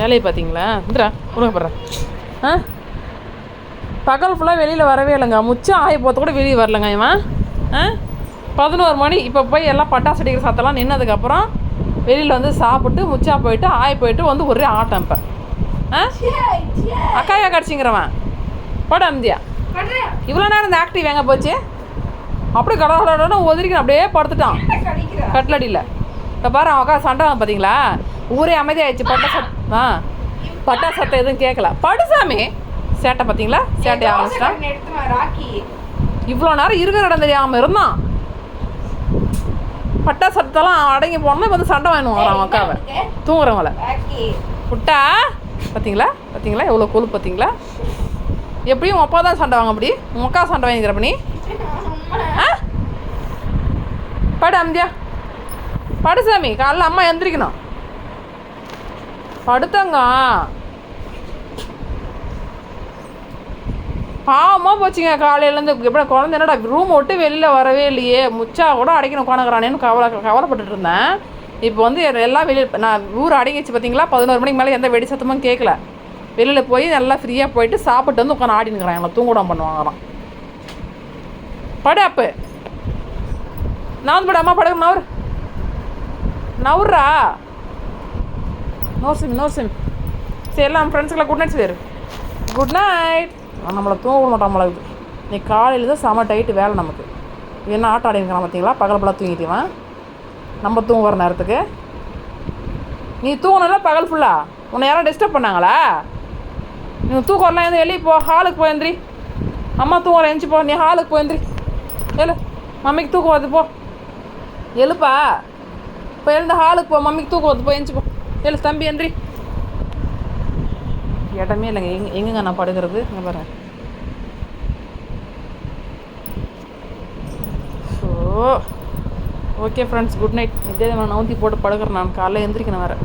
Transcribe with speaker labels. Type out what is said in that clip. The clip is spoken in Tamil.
Speaker 1: வேலையை பார்த்தீங்களா? இந்திரா கொடுங்க போடுறேன். பகல் ஃபுல்லாக வெளியில் வரவே இல்லைங்க. முச்சம் ஆய போத்த கூட வெளியே வரலங்க இவன். 11 மணி இப்போ போய் எல்லாம் பட்டாசு அடிக்கிற சத்தெல்லாம் நின்னதுக்கப்புறம் வெளியில் வந்து சாப்பிட்டு முச்சா போயிட்டு ஆய போயிட்டு வந்து ஒரே ஆட்டம். இப்போ அக்காயா கடிச்சிங்கிறவன் போட அந்தியா இவ்வளோ நேரம் இந்த ஆக்டிவ் எங்கே போச்சு? அப்படியே கடவுளோட ஒதுரிக்கணும், அப்படியே படுத்துட்டான் கட்லடியில். இப்போ பாரு அவன் அக்கா சண்டை வாங்க பார்த்தீங்களா? ஊரே அமைதியாகிடுச்சு. பட்டா சத்தம் எதுவும் கேட்கல. படுசாமி சேட்டை பார்த்தீங்களா? சேட்டை ஆரம்பிச்சிட்டான். இவ்வளோ நேரம் இருக்கிற இடம் தெரியாமல் இருந்தான். பட்டா சத்தெல்லாம் அடங்கி போனோம்னா வந்து சண்டை வாங்கணும் அவன் அக்காவை தூங்குறவங்கள. புட்டா பார்த்தீங்களா பார்த்தீங்களா எவ்வளோ கொழு பார்த்தீங்களா? எப்படியும் உன் அப்பா தான் சண்டை வாங்க அப்படி உன் அக்கா சண்டை வாங்கிக்கிற பண்ணி. படு அம்தியா படு சாமி. காலைல அம்மா எந்திரிக்கணும். படுத்தங்க. பாவமாக போச்சுங்க காலையிலேருந்து. எப்படி குழந்தை என்னடா ரூம் விட்டு வெளியில் வரவே இல்லையே, முச்சா கூட அடைக்கணும் உட்காந்துக்கிறானேன்னு கவலைப்பட்டுட்டு இருந்தேன். இப்போ வந்து எல்லாம் வெளியில் நான் ஊர் அடங்கிச்சு பார்த்தீங்களா? 11 மணிக்கு மேலே எந்த வெடி சத்தமும் கேட்கல. வெளியில் போய் நல்லா ஃப்ரீயாக போயிட்டு சாப்பிட்டு வந்து உட்காந்து ஆடினுக்கிறான். எங்களை தூங்கூடம் பண்ணுவாங்களாம். படு அப்போ நான் வந்து படு. அம்மா படுக்க நவுர்றா நோசிம். சரி எல்லாம் ஃப்ரெண்ட்ஸுக்கெல்லாம் good night sir. Good night. நம்மளை தூங்க மாட்டான் நம்மளுக்கு. நீ காலையில் தான் செம டைட்டு வேலை நமக்கு. என்ன ஆட்டம் ஆடிக்கிறான் பார்த்தீங்களா? பகல் ஃபுல்லாக தூங்கிட்டுவான். நம்ம தூங்குற நேரத்துக்கு நீ தூங்கணும்ல பகல் ஃபுல்லாக. உன்னை யாரும் டிஸ்டர்ப் பண்ணாங்களா? நீ தூக்கம் வரலாம். எந்த வெளியே போ, ஹாலுக்கு போயந்திரி. அம்மா தூங்குற எழுந்துச்சி போ. நீ ஹாலுக்கு போயந்திரி. எழு, மம்மிக்கு தூக்கம் வருது போ. எழுப்பா இப்போ எழுந்து ஹாலுக்கு போ. மம்மிக்கு தூக்கம் வருது போ. எழுந்துச்சி போ. எழு தம்பி எந்திரி. இடமே இல்லைங்க. எங்கேங்க நான் படுக்கிறது? இங்கே பாருங்க. So okay friends, good night. எப்படியாவது நான் நவுத்தி போட்டு படுக்கிறேன். நான் காலைல எந்திரிக்கணும் வேறு.